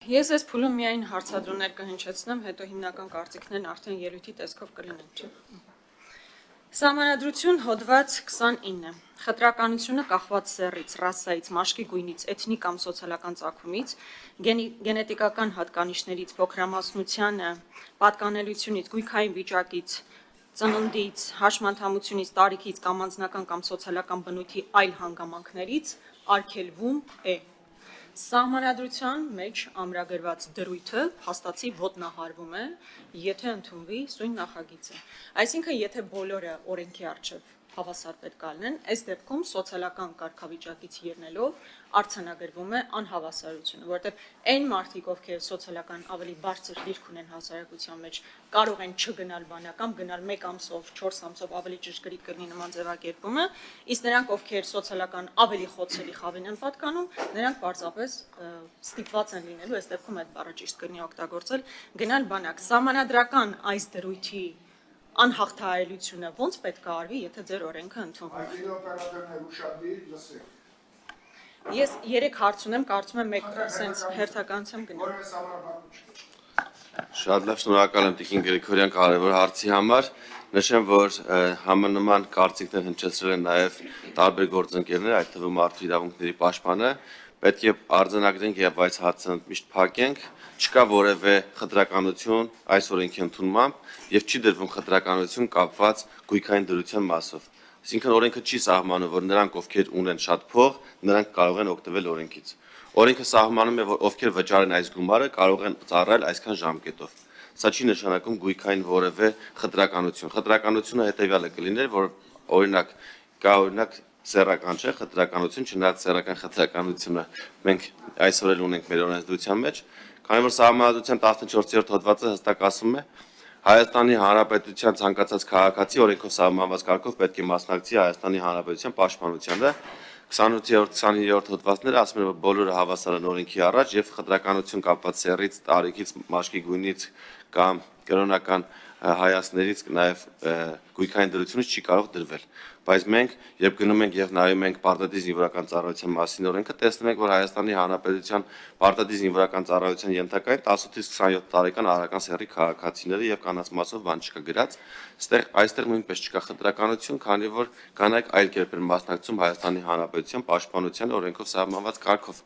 Ես այս փուլում միայն հարցադրումներ կհնչեցնեմ, հետո հիմնական կարծիքներն արդեն ելույթի տեսքով կլինեն, չէ՞։ Սահմանադրություն հոդված 29. Խտրականությունը կախված սեռից, ռասայից, մաշկի գույնից, էթնիկ կամ սոցիալական ծագումից, գենետիկական հատկանիշներից, փոքրամասնությանը, պատկանելությունից, գույքային վիճակից, ծննդից, հաշմանդամությունից, տարիքից կամ անձնական կամ սոցիալական բնույթի այլ հանգամանքներից արգելվում է։ Սահմանադրության մեջ ամրագրված դրույթը փաստացի ոտնահարվում է, եթե ընդունվի սույն նախագիծը։ Այսինքն, եթե բոլորը օրենքի առջև հավասար պետք է լինեն, այս դեպքում սոցիալական կարգավիճակից ելնելով արձանագրվում է անհավասարությունը, որովհետև այն մարդիկ, ովքեր սոցիալական ավելի բարձր դիրք ունեն հասարակության մեջ, կարող են չգնալ բանական, գնալ 1 ամսով, 4 ամսով ավելի ճշգրիտ կլինի նման ձևակերպումը, իսկ նրանք, ովքեր սոցիալական ավելի խոցելի խավին են պատկանում, նրանք պարզապես ստիպված են լինելու, այս դեպքում այդ բառը ճիշտ կլինի օգտագործել, գնալ բանակ։ Սահմանադրական այս դրույթի անհաղթահարելությունը ո՞նց պետք է արվի, եթե ձեր օրենքը ընդունվում է։ Օպերատորներ ուշադիր լսեք։ Ես 3 հարց ունեմ, կարծում եմ մեկ սենց հերթականությամբ գնամ։ Շատ լավ, շնորհակալ եմ Տիկին Գրիգորյան կարևոր հարցի համար։ Նշեմ, որ համանման կարծիքներ հնչեցրել են նաև տարբեր գործընկերներ, այդ թվում Մարդու իրավունքների պաշտպանը, պետք է արձանագրենք եւ այս հարցը միշտ փակենք, չկա որևէ խտրականություն այս օրենքի ընդունմամբ եւ չի դրվում խտրականություն կապված գույքային դրության մասով։ Այսինքն օրենքը չի սահմանում, որ նրանք, ովքեր ունեն շատ փող, նրանք կարող են օգտվել օրենքից։ Օրենքը սահմանում է, որ ովքեր վճարեն այս գումարը, կարող են ծառայել այսքան ժամկետով։ Սա չի նշանակում գույքային որևէ խտրականություն։ Խտրականությունը հետեւյալը կլիներ, որ օրինակ սեռական չէ, խտրականություն, չնայած սեռական խտրականությունը մենք այսօր էլ ունենք մեր օրենսդրության մեջ, քանի որ Սահմանադրության 14-րդ հոդվածը հստակ ասում է, Հայաստանի Հանրապետության ցանկացած քաղաքացի օրենքով սահմանված կարգով պետք է մասնակցի Հայաստանի Հանրապետության պաշտպանությանը։ 28-29-րդ հոդվածները ասում են, որ բոլորը հավասար են օրենքի առաջ եւ խտրականություն կապված սեռից, տարիքից, մաշկի գույնից կամ կրոնական հայացքներից նաև գույքային դրությունից չի կարող դրվել։ Բայց մենք, երբ գնում ենք եւ նայում ենք պարտադիր զինվորական ծառայության մասին օրենքը, տեսնում ենք, որ Հայաստանի Հանրապետության պարտադիր զինվորական ծառայության ենթակային 18-ից 27 տարեկան արական սեռի քաղաքացիները եւ կանանց մասով բան չկա գրած, այստեղ նույնպես չկա խտրականություն, քանի որ կանայք այլ կերպ են մասնակցում Հայաստանի Հանրապետության պաշտպանության օրենքով սահմանված կարգով։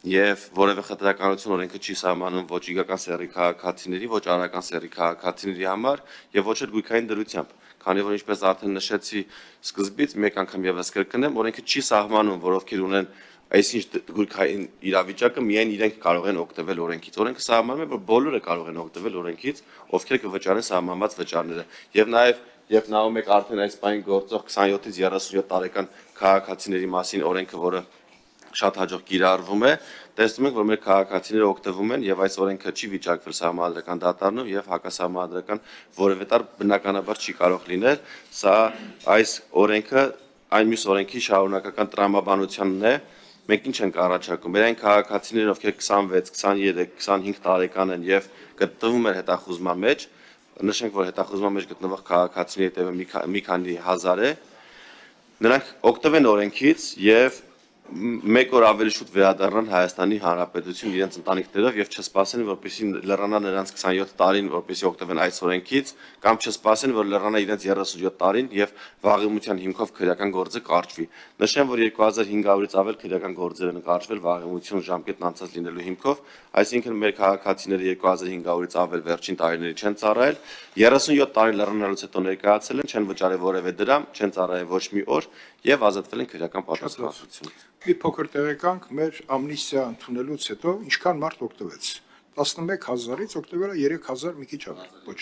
Եվ որևէ խտրականություն օրենքը չի սահմանում ոչ իգական սեռի քաղաքացիների, ոչ արական սեռի քաղաքացիների համար եւ ոչ էլ գույքային դրությամբ, քանի որ ինչպես արդեն նշեցի սկզբից, մեկ անգամ եւս կրկնեմ, օրենքը չի սահմանում, որ ովքեր ունեն այսինչ գույքային իրավիճակը միայն իրենք կարող են օգտվել օրենքից։ Օրենքը սահմանում է, որ բոլորը կարող են օգտվել օրենքից, ովքեր կվճարեն սահմանված վճարները։ Եվ նաեւ երբ նայում եք արդեն այս բանի գործող 27-ից 37 տարեկան քաղաքացիների մասին օրենքը, որը շատ հաջող կիրառվում է, տեսնում ենք, որ մեր քաղաքացիները օգտվում են եւ այս օրենքը չի վիճակվել սահմանադրական դատարանում եւ հակասահմանադրական որևէ տար բնականաբար չի կարող լինել։ Սա այս օրենքը այն մյուս օրենքի շարունակական տրամաբանությունն է։ Մենք ինչ ենք առաջարկում։ Մեր այն քաղաքացիները, ովքեր 26, 23, 25 տարեկան են եւ գտնվում են հետախուզման մեջ, նշենք, որ հետախուզման մեջ գտնվող քաղաքացիների թիվը մի քանի հազար է, նրանք օգտվեն օրենքից եւ մեկ օր ավելի շուտ վերադառնան Հայաստանի Հանրապետություն իրենց ընտանիքներով եւ չսպասեն, որպեսզի լեռնանա նրանց 27 տարին, որպեսզի օգտվեն այս օրենքից, կամ չսպասեն, որ լեռնանա իրենց 37 տարին եւ վաղեմության հիմքով քրեական գործը կարճվի։ Նշեմ, որ 2500-ից ավել քրեական գործեր են կարճվել վաղեմություն ժամկետն անցած լինելու հիմքով, այսինքն մեր քաղաքացիները 2500-ից ավել վերջին տարիների չեն ծառայել, 37 տարի լեռնանալուց հետո ներկայացել են, չեն վճարել որևէ դրամ, չեն ծառայել ոչ մի օր եւ ազատվել են քրեական պատասխանատվությունից։ Մի փոքր տեղեկանք մեր ամնիստիա ընդունելուց հետո ինչքան մարդ օգտվեց։ 11000-ից օգտվել է 3000 մի քիչ ավելի, ոչ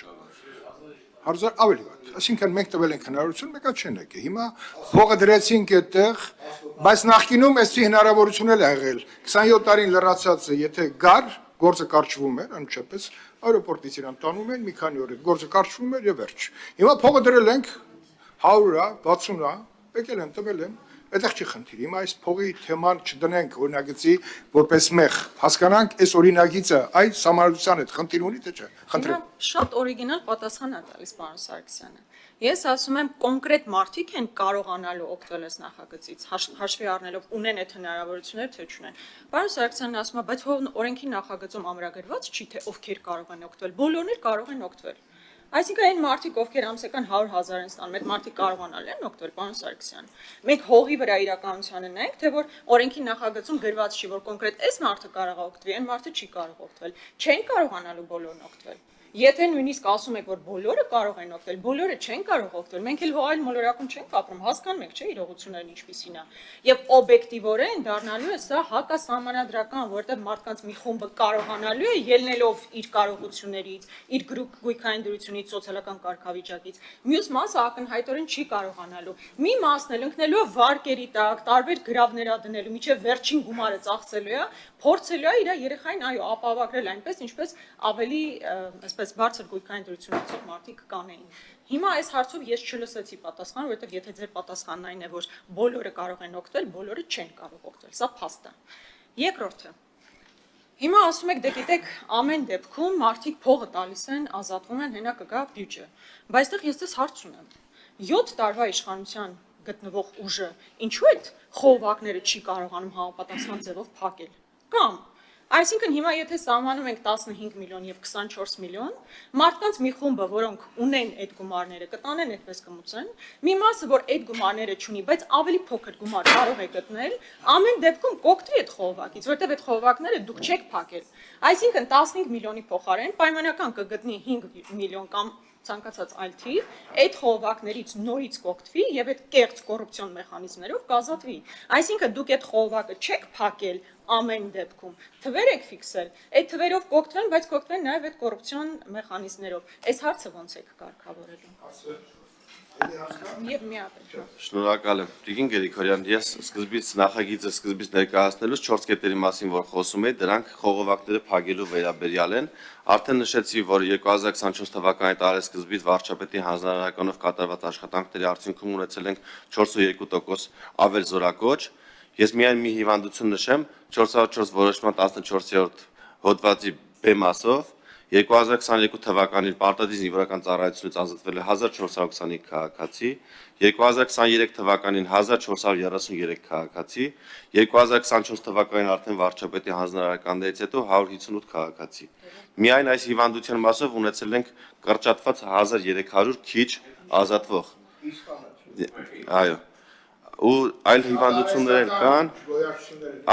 1000 ավելի վատ։ Այսինքն մենք տվել ենք հնարավորություն, մեկը չեն եկել։ Հիմա փողը դրեցինք այդտեղ, բայց նախկինում էսի հնարավորություն էլ ա եղել։ 27 տարին լրացածը, եթե գար, գործը կարճվում էր, անմիջապես аэроպորտից իրան տանում են, մի քանի օր գործը կարճվում էր եւ վերջ։ Հիմա փողը դրել ենք 100-ա, 60-ա, եկել են տվել են։ Այդտեղ չի խնդիր։ Հիմա այս փողի թեման չդնենք օրինագծի որպես մեղ, հասկանանք այս օրինագիծը այս համարության հետ խնդիր ունի թե չէ։ Խնդրեմ։ Շատ օրիգինալ պատասխան է տալիս պարոն Սարգսյանը։ Ես ասում եմ կոնկրետ մարդիկ են կարողանալու օգտվել այս նախագծից, հաշվի առնելով ունեն այդ հնարավորությունները, թե չունեն։ Պարոն Սարգսյանն ասում է, բայց օրենքի նախագծում ամրագրված չի, թե ովքեր կարող են օգտվել։ Բոլորն էլ կարող են օգտվել։ Այսինքն այն մարդիկ, ովքեր ամսական 100,000 են ստանում, այդ մարդիկ կարողանալ են օգտվել, պարոն Սարգսյան։ Մենք հողի վրա իրականությանը նայենք, թե որ օրենքի նախագծում գրված չի, որ կոնկրետ այս մարդը կարող է օգտվել, այն մարդը չի կարող օգտվել։ Չեն կարողանալու բոլորն օգտվել։ Եթե նույնիսկ ասում եք, որ բոլորը կարող են օգտվել, բոլորը չեն կարող օգտվել, մենք էլ այլ մոլորակում չենք ապրում, հասկանում եք, չէ՞, իրողություններն ինչպիսին է։ Եվ օբյեկտիվորեն դառնալու է սա հակասահմանադրական, որտեղ մարդկանց մի խումբը կարողանալու է ելնելով իր կարողություններից, իր գույքային դրությունից, սոցիալական կարգավիճակից, մյուս մասը ակնհայտորեն չի կարողանալու։ Մի մասն էլ ընկնելու է վարկերի տակ, տարբեր գրավներ դնելու, միջև վերջին գումարը ծախսելու է, փորձելու է իր երեխային այո ապահովագրել այնպես, ինչպես ավելի այսպես բարձր գույքային դրություն ունեցող մարդիկ կանեին։ Հիմա այս հարցով ես չլսեցի պատասխան, որովհետև եթե ձեր պատասխանն այն է, որ բոլորը կարող են օգտվել, բոլորը չեն կարող օգտվել, սա փաստ է։ Երկրորդը։ Հիմա ասում եք, դե գիտեք, ամեն դեպքում մարդիկ փողը տալիս են, ազատվում են, հենա կգա բյուջե։ Բայց այդտեղ ես դες հարց ունեմ։ 7 տարվա իշխանության գտնվող ուժը ինչու այդ խողովակները չի կարողանում համապատասխան ձևով փակել։ Կամ այսինքն հիմա եթե սահմանում ենք 15 միլիոն եւ 24 միլիոն, մարդկանց մի խումբը, որոնք ունեն այդ գումարները, կտանեն այդպես կմուծեն, մի մասը, որ այդ գումարները չունի, բայց ավելի փոքր գումար կարող է գտնել, ամեն դեպքում կօգտվի այդ խողովակից, որտեղ այդ խողովակները դուք չեք փակել։ Այսինքն 15 միլիոնի փոխարեն պայմանական կգտնի 5 միլիոն կամ ցանկացած այլ թիվ, այդ խողովակներից նորից կօգտվի եւ այդ կեղծ կոռուպցիոն մեխանիզմներով կազատվի։ Այսինքն դուք այդ խողովակը չեք փակել ամեն դեպքում, թվեր եք ֆիքսել, այդ թվերով կօգտվեն, բայց կօգտվեն նաեւ այդ կոռուպցիոն մեխանիզմներով։ Այս հարցը ո՞նց եք կարգավորելու։ Եվ մի հատ։ Շնորհակալ եմ։ Տիկին Գերիքորյան, ես նախագիծը սկզբից ներկայացնելուց 4 կետերի մասին, որ խոսում եի, դրանք խողովակները փակելու վերաբերյալ են։ Արդեն նշեցի, որ 2024 թվականի տարեսկզբից վարչապետի հանձնարարականով կատարված աշխատանքների արդյունքում ունեցել ենք 4.2% ավել զորակոչ։ Ես միայն մի հիվանդություն նշեմ, 404 որոշման 14-րդ հոդվածի B մասով 2022 թվականին պարտադիր զինվորական ծառայությունից ազատվել է 1425 քաղաքացի, 2023 թվականին 1433 քաղաքացի, 2024 թվականին արդեն վարչապետի հանձնարարականներից հետո 158 քաղաքացի։ Միայն այս հիվանդության մասով ունեցել ենք կրճատված 1300 քիչ ազատվող։ Այո։ Ու այլ հիվանդություններ կան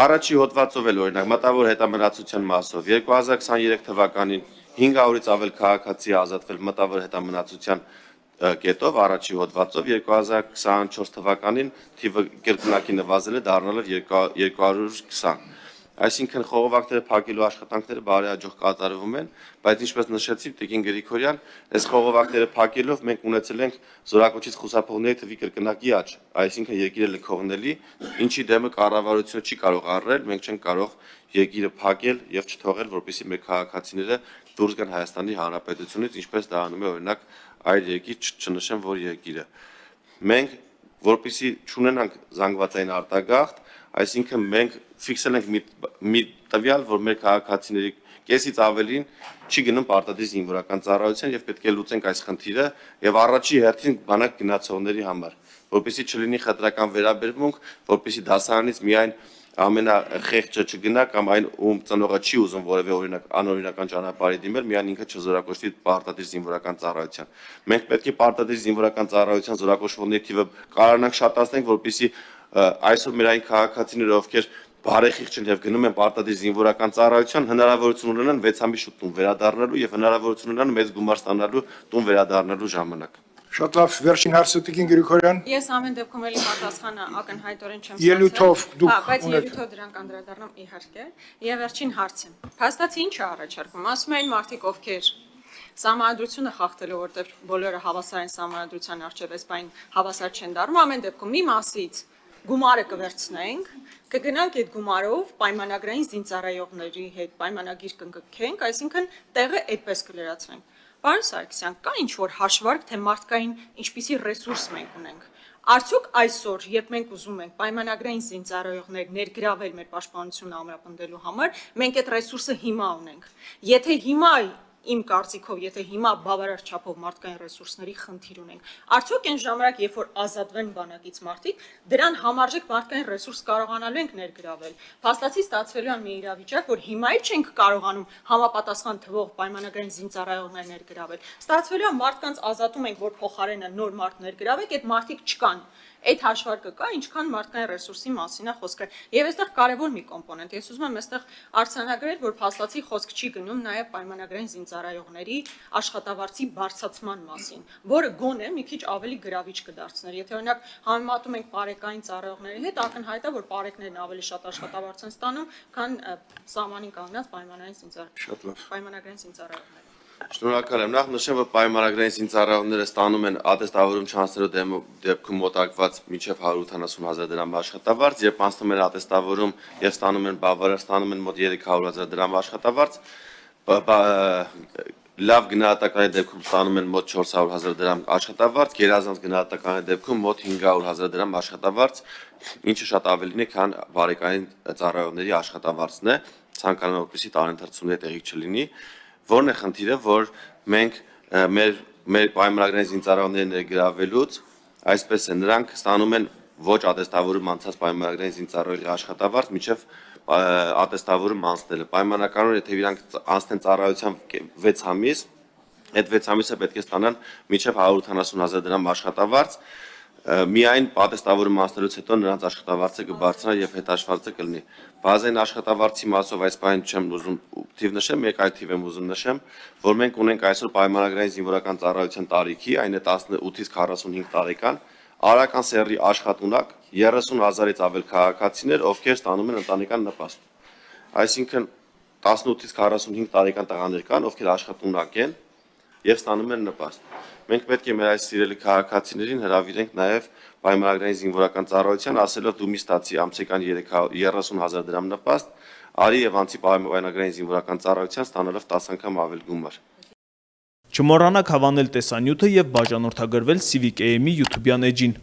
առաջի հոդվածով էլ օրինակ մտավոր հետամնացության մասով 2023 թվականին 500-ից ավել քաղաքացի ազատվել մտավոր հետամնացության կետով առաջի հոդվածով 2024 թվականին թիվը կրկնակի նվազել է դառնալով 220 Այսինքն խողովակները փակելու աշխատանքները բարեհաջող կատարվում են, բայց ինչպես նշեցի Տիկին Գրիգորյան, այս խողովակները փակելով մենք ունեցել ենք զորակոչից խուսափողների թվի կրկնակի աճ, այսինքն երկիրը լքողնելի, ինչի դեմը կառավարությունը չի կարող առնել, մենք չենք կարող երկիրը փակել եւ չթողել, որպեսզի մեր քաղաքացիները դուրս գան Հայաստանի Հանրապետությունից, ինչպես դա անում է օրինակ այլ երկիր, չնշեմ որ երկիրը։ Մենք որպեսզի չունենանք զանգվածային արտագաղթ, այսինքն մենք ֆիքսել ենք մի տվյալ, որ մեր քաղաքացիների կեսից ավելին չի գնում պարտադիր զինվորական ծառայության եւ պետք է լուծենք այս խնդիրը եւ առաջի հերթին բանակ գնացողների համար, որպեսզի չլինի խտրական վերաբերմունք, որպեսզի դասարանից միայն ամենախեղճը չգնա կամ այն ում ծնողը չի ուզում որևէ օրինակ անօրինական ճանապարհի դիմել, միայն ինքը չզորակոչվի պարտադիր զինվորական ծառայության։ Մենք պետք է պարտադիր զինվորական ծառայության զորակոչվողների թիվը կարողանանք շատացնենք, որպեսզի այսօր մեր այն քաղաքացիները, ովքեր բարեխիղճ են եւ գնում են պարտադիր զինվորական ծառայության, հնարավորություն ունենան 6 ամիս շուտ տուն վերադառնալու եւ հնարավորություն ունենան մեծ գումար ստանալու տուն վերադառնալու ժամանակ։ Շատ լավ, վերջին հարցը Տիկին Գրիգորյան։ Ես ամեն դեպքում էլի պատասխանը ակնհայտորեն չեմ Ելույթով դուք բայց ունեք։ ելույթով դրանք անդրադառնամ իհարկե։ Եվ վերջին հարցը։ Փաստացի ինչ է առաջարկում։ Ասում են մարդիկ, ովքեր Սահմանադրությունը խախտելու, որտեղ բոլորը հավասար են սահմանադրության առջև, այսպես հավասար չեն դառնում, ամեն դեպքում մի մասից գումարը կվերցնենք, կգնանք այդ գումարով պայմանագրային զինծառայողների հետ պայմանագիր կնքենք, այսինքն տեղը այդպես կլրացվենք։ Պարոն Սարգսյան, կա ինչ-որ հաշվարկ, թե մարդկային ինչպիսի ռեսուրս մենք ունենք։ Արդյոք այսօր, երբ մենք ուզում ենք պայմանագրային զինծառայողներ ներգրավել մեր պաշտպանությունը ամրապնդելու համար, մենք այդ ռեսուրսը հիմա ունենք։ Եթե հիմա իմ կարծիքով, եթե հիմա բավարար չափով մարդկային ռեսուրսների խնդիր ունենք, արդյոք այն ժամանակ, երբ որ ազատվեն բանակից մարդիկ, դրան համարժեք մարդկային ռեսուրս կարողանալու ենք ներգրավել։ Փաստացի ստացվելու է մի իրավիճակ, որ հիմա էլ չենք կարողանում համապատասխան թվով պայմանագրային զինծառայողներ ներգրավել։ Ստացվելու է մարդկանց ազատում ենք, որ փոխարենը նոր մարդ ներգրավեք, այդ մարդիկ չկան։ Այդ հաշվարկը կա, ինչքան մարդկային ռեսուրսի մասին է խոսքը։ Եվ այստեղ կարևոր մի կոմպոնենտ, ես ուզում եմ այստեղ արձանագրել, որ փաստացի խոսք չի գնում նաև պայմանագրային զինծառայողների աշխատավարձի բարձրացման մասին, որը գոնե մի քիչ ավելի գրավիչ կդարձներ։ Եթե օրինակ համեմատում ենք պարեկային ծառայողների հետ, ակնհայտ է, որ պարեկներն ավելի շատ աշխատավարձ են ստանում, քան սահմանին կանգնած պայմանագրային զինծառայողները։ Շնորհակալ եմ։ Նախ նշեմ, որ պայմանագրային զինծառայողները ստանում են ատեստավորում չանցնելու դեպքում մոտակված մինչև 180,000 դրամ աշխատավարձ, երբ անցնում են ատեստավորում եւ ստանում են բավարար, ստանում են մոտ 300,000 դրամ աշխատավարձ, լավ գնահատականի դեպքում ստանում են մոտ 400,000 դրամ աշխատավարձ, գերազանց գնահատականի դեպքում մոտ 500,000 դրամ աշխատավարձ, ինչը շատ ավելին է, քան բարեկային ծառայողների աշխատավարձն է, ցանկանում որպեսզի տարընթերցումների տեղի չլինի։ Որն է խնդիրը, որ մենք մեր պայմանագրային զինծառայողների ներգրավելուց, այսպես է, նրանք ստանում են ոչ ատեստավորում անցած պայմանագրային զինծառայողի աշխատավարձ, մինչև ատեստավորում անցնելը։ Պայմանականորեն, եթե իրանք անցնեն ծառայության 6 ամիս, այդ 6 ամիսը պետք է ստանան մինչև 180,000 դրամ աշխատավարձ, միայն ատեստավորում անցնելուց հետո նրանց աշխատավարձը կբարձրանա եւ հետաշվարձը կլինի։ Բազային աշխատավարձի մասով այս բանը չեմ ուզում թիվ նշեմ, մեկ այլ թիվ եմ ուզում նշեմ, որ մենք ունենք այսօր պայմանագրային զինվորական ծառայության տարիքի, այն է 18-ից 45 տարեկան, արական սեռի աշխատունակ 30,000-ից ավել քաղաքացիներ, ովքեր ստանում են ընտանեկան նպաստ։ Այսինքն 18-ից 45 տարեկան տղաներ կան, ովքեր աշխատունակ են եւ ստանում են նպաստ։ Մենք պետք է մեր այս սիրելի քաղաքացիներին հրավիրենք նաեւ պայմանագրային զինվորական ծառայության, ասելով դու մի ստացի ամսական 30,000 դրամ նպաստ, արի եւ անցի պայմանագրային զինվորական ծառայության ստանալով 10 անգամ ավել գումար։ Չմոռանաք հավանել տեսանյութը եւ բաժանորդագրվել Civic AM-ի YouTube-յան էջին։